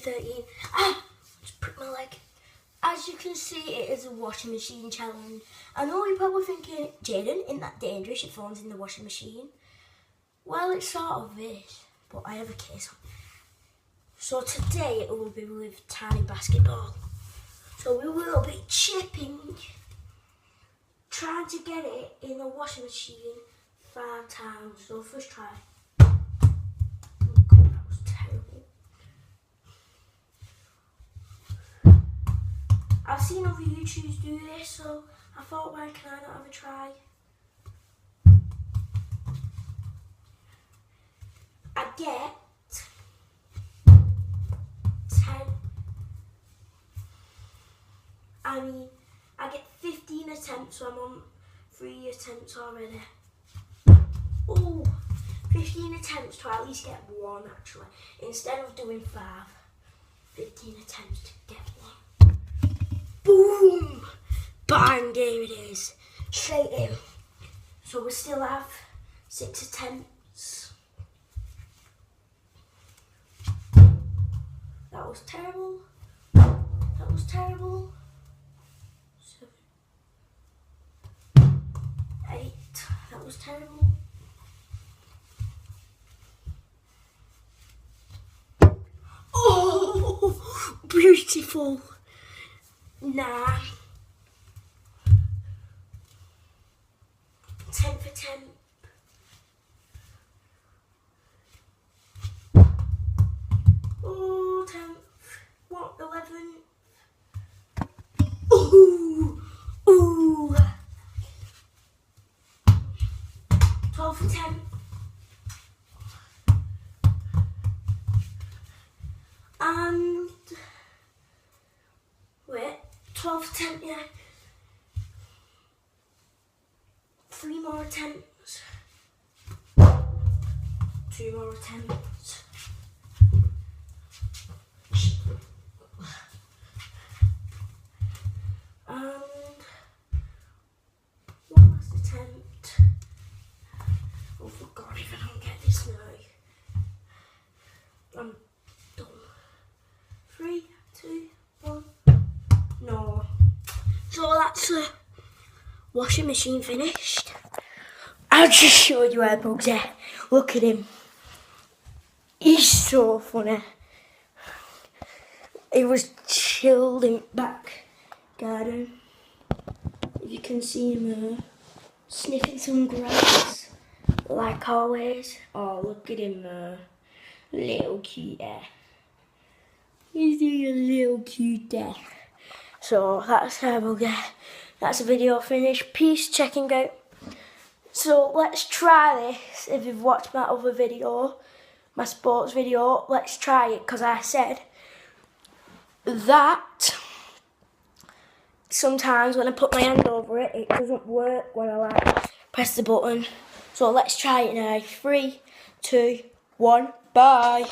13. Ah! Just pricked my leg. As you can see, it is a washing machine challenge. I know you're probably thinking, Jaden, isn't that dangerous? Your phone's in the washing machine. Well, it sort of is, but I have a case on. So today it will be with tiny basketball. So we will be chipping, trying to get it in the washing machine 5 times. So first try. Oh God, that was terrible. I've seen other YouTubers do this, so I thought, why can I not have a try? I get 10. I get 15 attempts, so I'm on 3 attempts already. Oh, 15 attempts to at least get 1 actually. Instead of doing 5, 15 attempts to get 1. Boom! Bang, there it is. Straight in. So we still have 6 attempts. That was terrible. That was terrible. 7, 8. That was terrible. Oh, beautiful. 9. 10th attempt. Oh, 10th. What? 11. Ooh, ooh. 12th attempt. And wait, 12th attempt, yeah. 3 more attempts. 2 more attempts. And 1 last attempt. Oh, for God, if I don't get this now, I'm done. 3, 2, 1. No. So that's the washing machine finished. I'll just show you how Bugs are. Look at him. He's so funny. He was chilled in back garden. If you can see him there, sniffing some grass, like always. Oh, look at him there. Little cutie. He's a little cutie. So that's how we'll get. That's the video finished. Peace, checking out. So let's try this. If you've watched my other video, my sports video, let's try it, because I said that sometimes when I put my hand over it, it doesn't work when I press the button. So let's try it now. 3, 2, 1, bye.